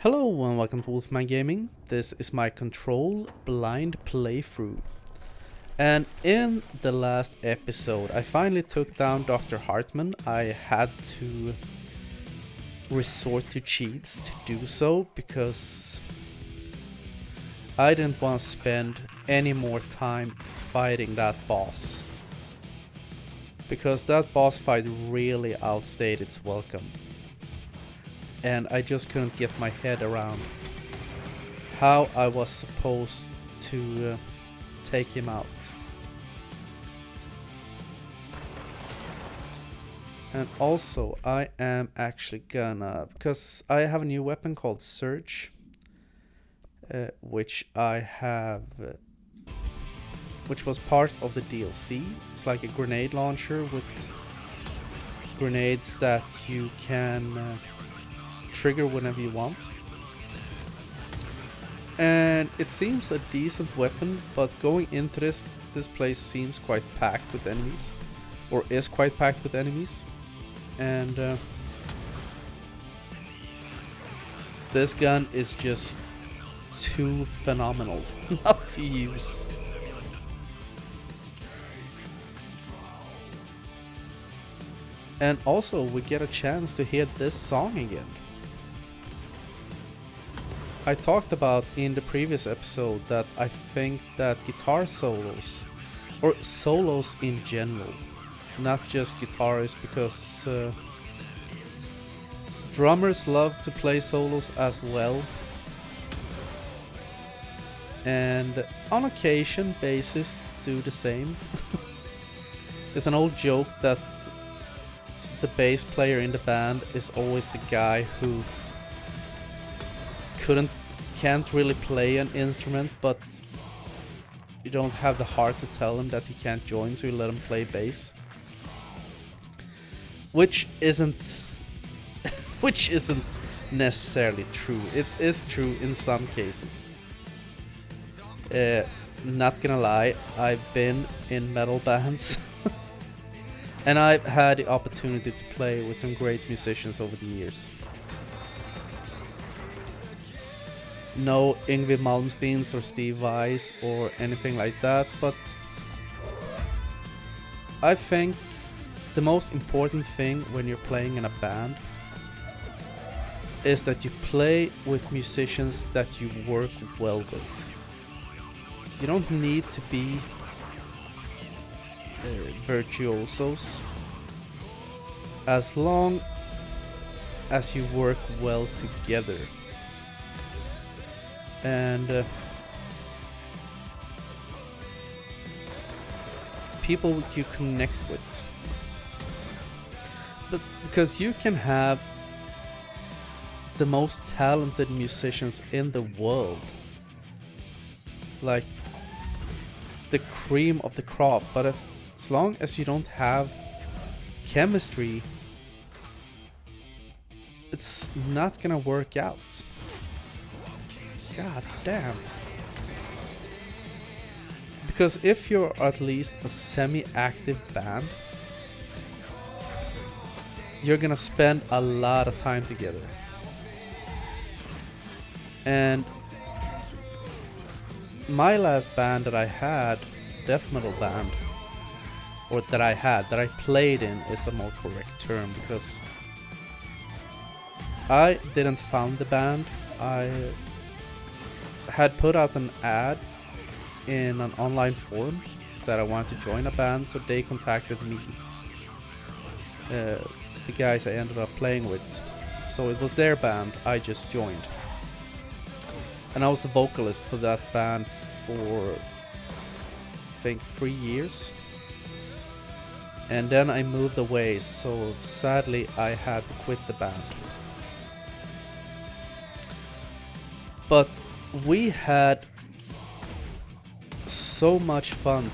Hello and welcome to Wolfman Gaming. This is my Control blind playthrough. And in the last episode I finally took down Dr. Hartman. I had to resort to cheats to do so because I didn't want to spend any more time fighting that boss. Because that boss fight really outstayed its welcome. And I just couldn't get my head around how I was supposed to take him out. And also I am actually gonna, because I have a new weapon called Surge, which I have, which was part of the DLC. It's like a grenade launcher with grenades that you can trigger whenever you want. And it seems a decent weapon, but going into this place seems quite packed with enemies, or is quite packed with enemies. And this gun is just too phenomenal not to use. And also we get a chance to hear this song again. I talked about in the previous episode that I think that guitar solos, or solos in general, not just guitarists, because drummers love to play solos as well. And on occasion bassists do the same. It's an old joke that the bass player in the band is always the guy who can't really play an instrument, but you don't have the heart to tell him that he can't join, so you let him play bass. Which isn't necessarily true. It is true in some cases. Not gonna lie, I've been in metal bands and I've had the opportunity to play with some great musicians over the years. No Yngwie Malmsteens or Steve Vai or anything like that, but I think the most important thing when you're playing in a band is that you play with musicians that you work well with. You don't need to be virtuosos, as long as you work well together. And people you connect with. But because you can have the most talented musicians in the world, like the cream of the crop, but as long as you don't have chemistry, it's not gonna work out. God damn. Because if you're at least a semi-active band, you're gonna spend a lot of time together. And my last band that I had, death metal band, or that I played in is a more correct term, because I didn't found the band. I had put out an ad in an online forum that I wanted to join a band, so they contacted me, the guys I ended up playing with. So it was their band, I just joined. And I was the vocalist for that band for I think 3 years. And then I moved away, so sadly I had to quit the band. But we had so much fun.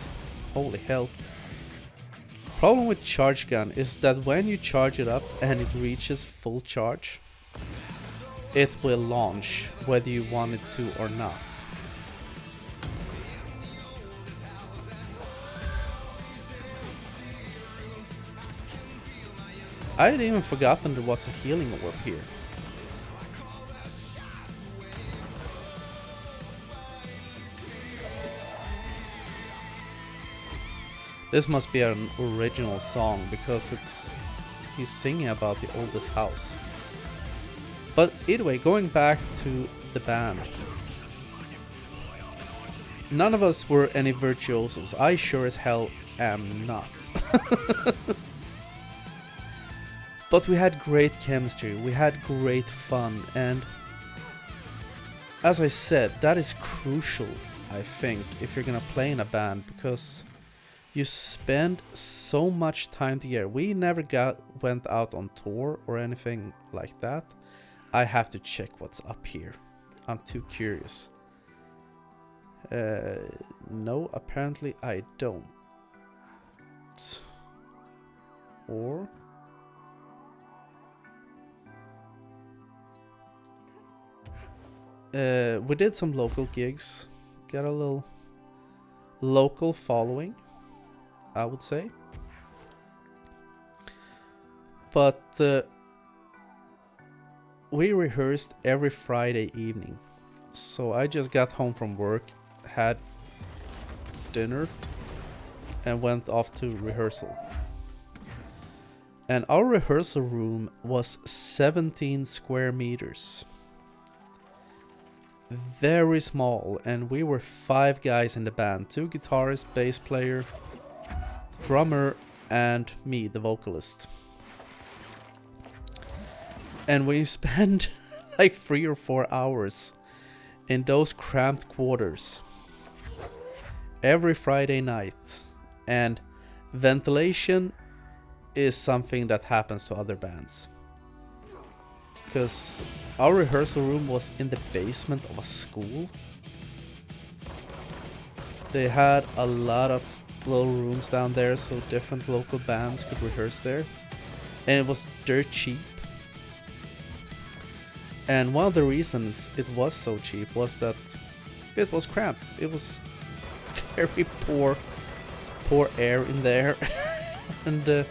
Holy hell. Problem with charge gun is that when you charge it up and it reaches full charge, it will launch whether you want it to or not. I had even forgotten there was a healing orb here. This must be an original song because he's singing about the oldest house. But anyway, going back to the band. None of us were any virtuosos. I sure as hell am not. But we had great chemistry, we had great fun, and as I said, that is crucial, I think, if you're gonna play in a band, because you spend so much time together. We never went out on tour or anything like that. I have to check what's up here. I'm too curious. No, apparently I don't. Or... we did some local gigs. Got a little local following, I would say. But we rehearsed every Friday evening. So I just got home from work, had dinner, and went off to rehearsal. And our rehearsal room was 17 square meters. Very small, and we were 5 guys in the band. 2 guitarists, bass player, drummer, and me, the vocalist. And we spent like 3 or 4 hours in those cramped quarters every Friday night. And ventilation is something that happens to other bands, because our rehearsal room was in the basement of a school. They had a lot of little rooms down there so different local bands could rehearse there, and it was dirt cheap. And one of the reasons it was so cheap was that it was cramped. It was very poor air in there. And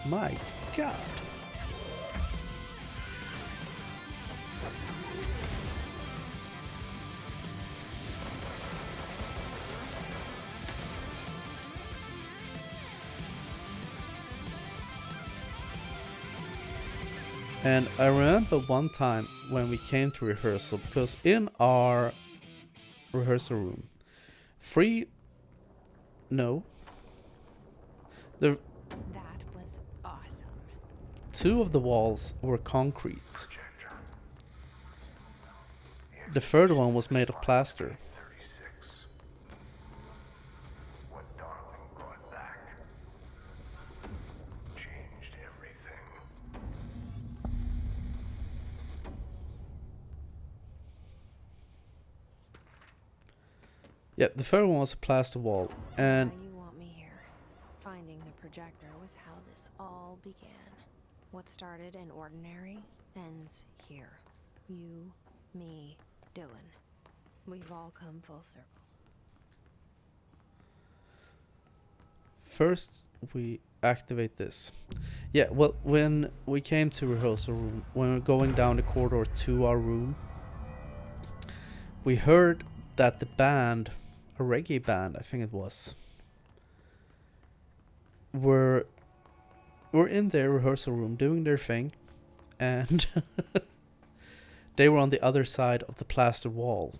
my god. And I remember one time when we came to rehearsal, because in our rehearsal room, that was awesome. 2 of the walls were concrete. The third one was made of plaster. Yeah, the third one was a plaster wall, and you want me here. Finding the projector was how this all began. What started in ordinary ends here. You, me, Dylan. We've all come full circle. first we activate this. Yeah, well, when we came to rehearsal room, when we were going down the corridor to our room, we heard that the band, a reggae band, I think it was, were in their rehearsal room doing their thing, and they were on the other side of the plaster wall.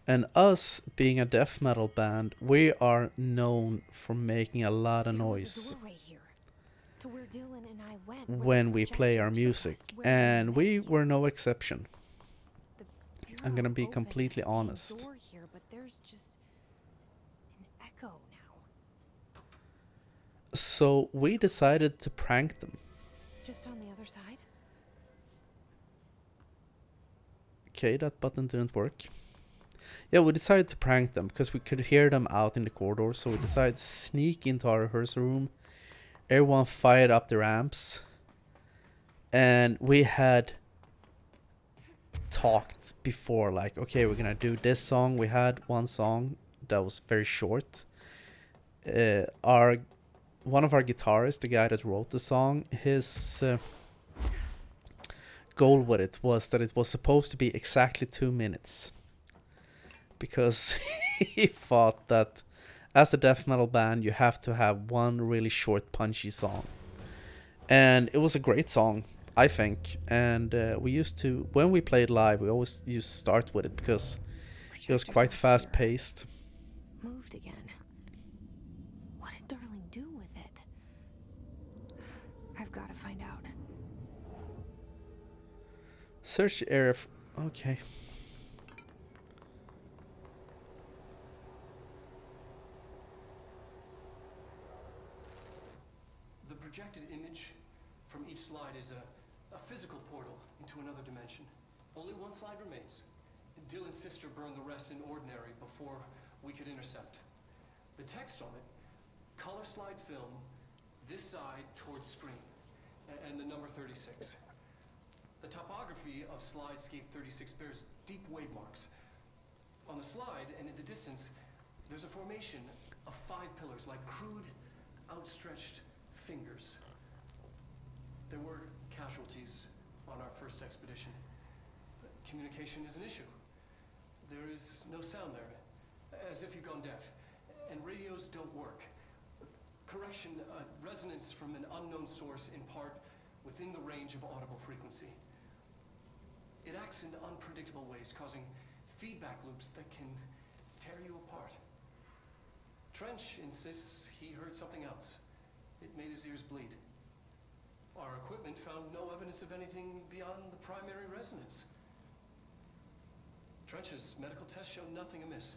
And us being a death metal band, we are known for making a lot of noise when we play our music, and we were no exception. I'm gonna be completely honest. So we decided to prank them. Just on the other side? Okay, that button didn't work. Yeah, we decided to prank them because we could hear them out in the corridor, so we decided to sneak into our rehearsal room. Everyone fired up their amps, and we had talked before, like, okay, we're gonna do this song. We had one song that was very short. One of our guitarists, the guy that wrote the song, his goal with it was that it was supposed to be exactly 2 minutes. Because he thought that as a death metal band, you have to have one really short, punchy song. And it was a great song, I think. And we used to, when we played live, we always used to start with it because it was quite fast-paced. Moved again. What did Darling do with it? I've got to find out. Search the area. Okay. The projected image from each slide is a physical portal into another dimension. Only one slide remains. Dylan's sister burned the rest in ordinary before we could intercept. The text on it, color slide film, this side towards screen, and the number 36. The topography of slidescape 36 bears deep wave marks. On the slide and in the distance, there's a formation of 5 pillars like crude, outstretched fingers. There were casualties on our first expedition. Communication is an issue. There is no sound there, as if you've gone deaf, and radios don't work. Correction, resonance from an unknown source in part within the range of audible frequency. It acts in unpredictable ways, causing feedback loops that can tear you apart. Trench insists he heard something else. It made his ears bleed. Our equipment found no evidence of anything beyond the primary resonance. Trench's medical tests show nothing amiss.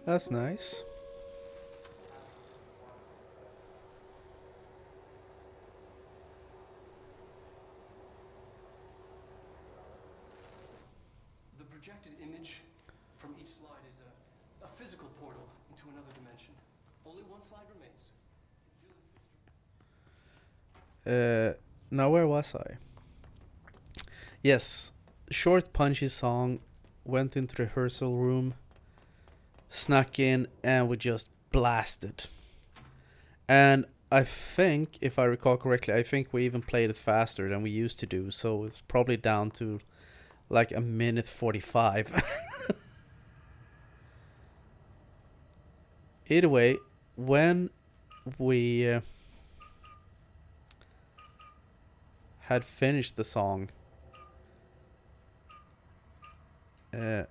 That's nice. The projected image from each slide is a physical portal into another dimension. Only one slide remains. Now where was I? Yes, short punchy song, went into the rehearsal room, snuck in, and we just blasted. And I think, if I recall correctly, I think we even played it faster than we used to do, so it's probably down to like a minute 45. Either way, when we had finished the song, that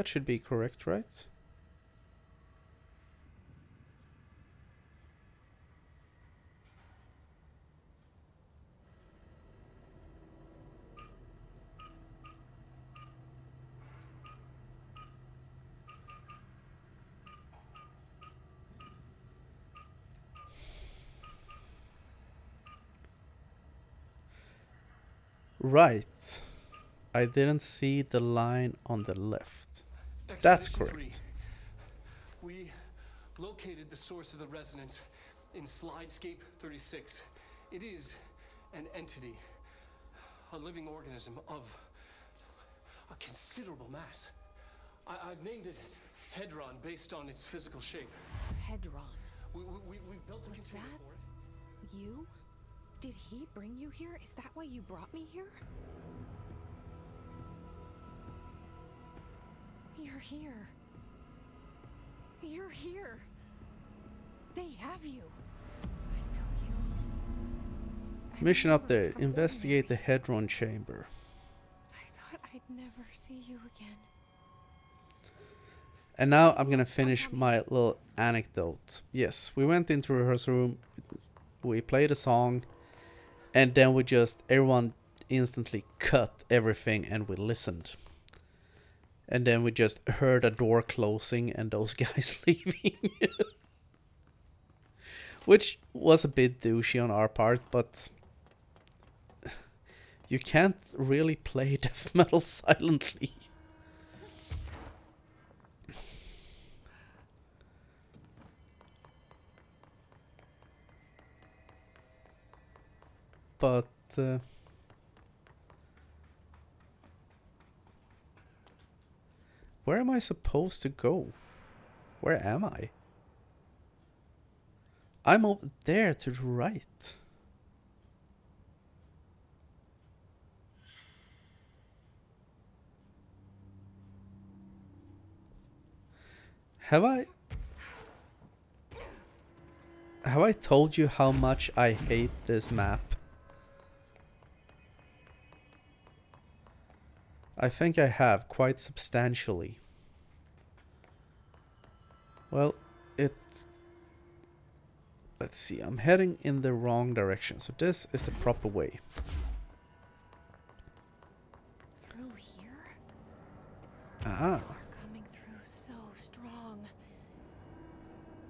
should be correct, right? Right. I didn't see the line on the left. That's correct. We located the source of the resonance in slidescape 36. It is an entity, a living organism of a considerable mass. I've named it Hedron based on its physical shape. Hedron. We built a Was container that for it. you? Did he bring you here? Is that why you brought me here? You're here. You're here. They have you. I know you. I Mission remember update. from Investigate the Ordinary. Hedron chamber. I thought I'd never see you again. And now I'm gonna finish my little anecdote. Yes, we went into the rehearsal room, we played a song, and then everyone instantly cut everything and we listened. And then we just heard a door closing and those guys leaving. Which was a bit douchey on our part, but you can't really play death metal silently. but where am I supposed to go? Where am I? I'm over there to the right. Have I told you how much I hate this map? I think I have, quite substantially. Well, let's see, I'm heading in the wrong direction, so this is the proper way. Through here? Ah. They're coming through so strong.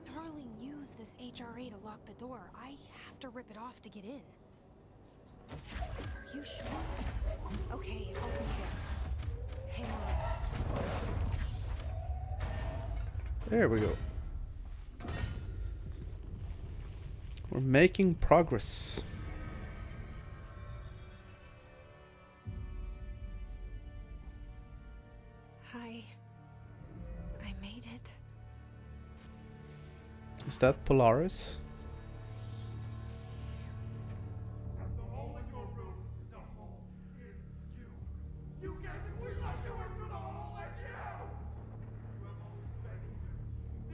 Darling used this HRA to lock the door. I have to rip it off to get in. Are you sure? Okay, open the door. Hang on. There we go. We're making progress. Hi. I made it. Is that Polaris? The hole in your room is a hole in you. You gave it, we let you into the hole in you! You have always been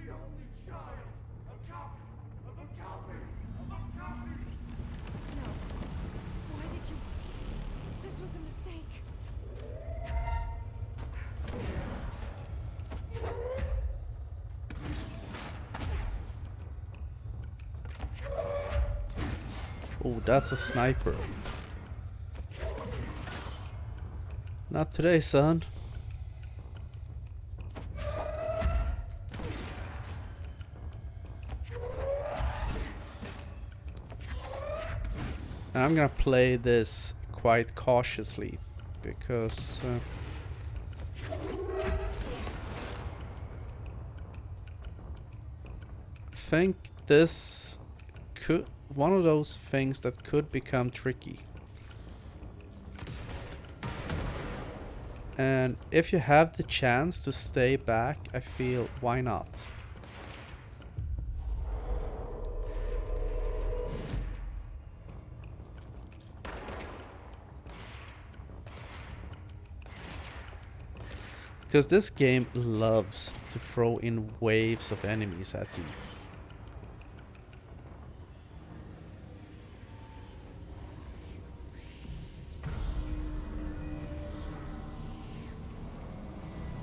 the only child, a copy of a copy of a copy! No. Why did you... This was a mistake. Oh, that's a sniper. Not today, son. And I'm gonna play this quite cautiously because I think this could one of those things that could become tricky. And if you have the chance to stay back, I feel why not? Because this game loves to throw in waves of enemies at you.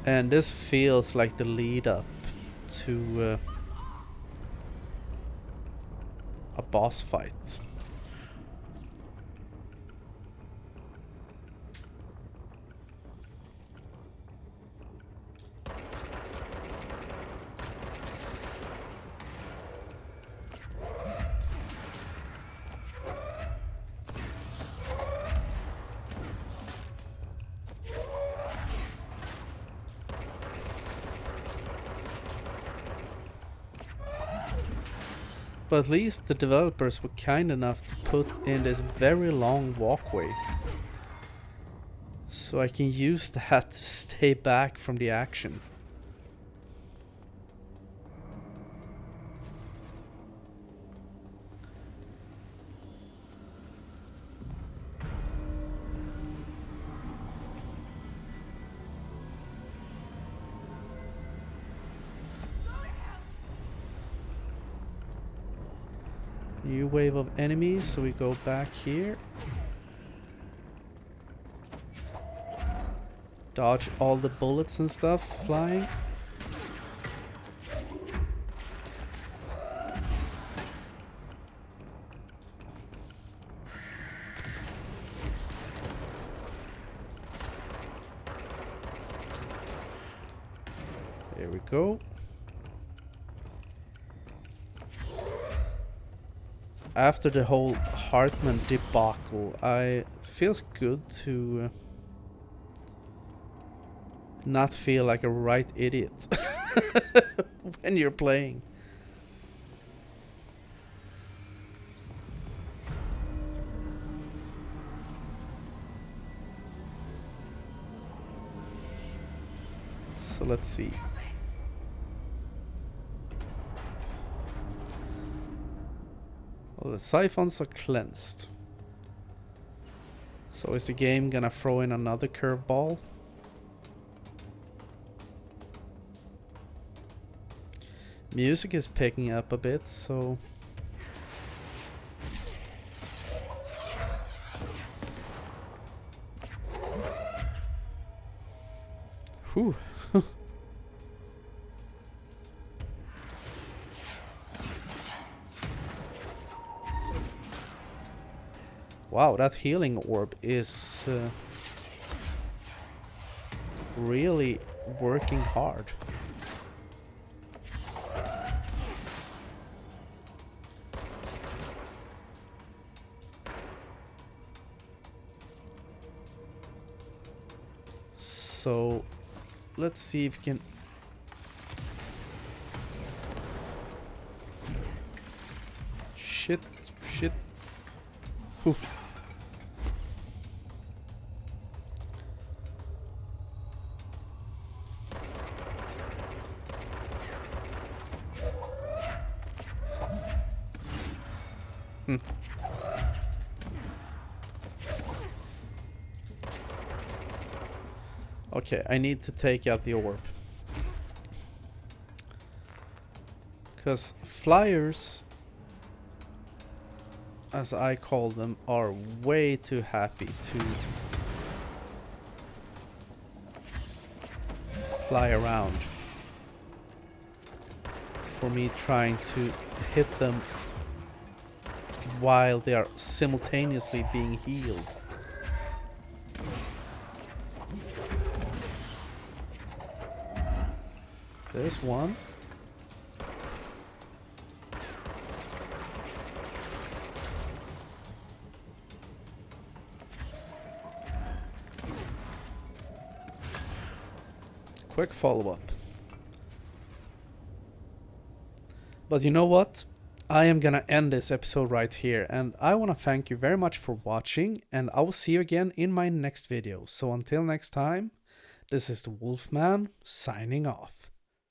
And this feels like the lead up to a boss fight. But at least the developers were kind enough to put in this very long walkway. So I can use that to stay back from the action. New wave of enemies, so we go back here. Dodge all the bullets and stuff flying. There we go. After the whole Hartman debacle, it feels good to not feel like a right idiot when you're playing. So let's see. Well, the siphons are cleansed. So is the game gonna throw in another curveball? Music is picking up a bit, so... Whew. Wow, that healing orb is really working hard. So let's see if we can... Shit. Whew. Okay, I need to take out the orb. Because flyers, as I call them, are way too happy to fly around for me trying to hit them while they are simultaneously being healed. There's one. Quick follow-up. But you know what? I am gonna end this episode right here, and I want to thank you very much for watching, and I will see you again in my next video. So until next time, this is the Wolfman signing off.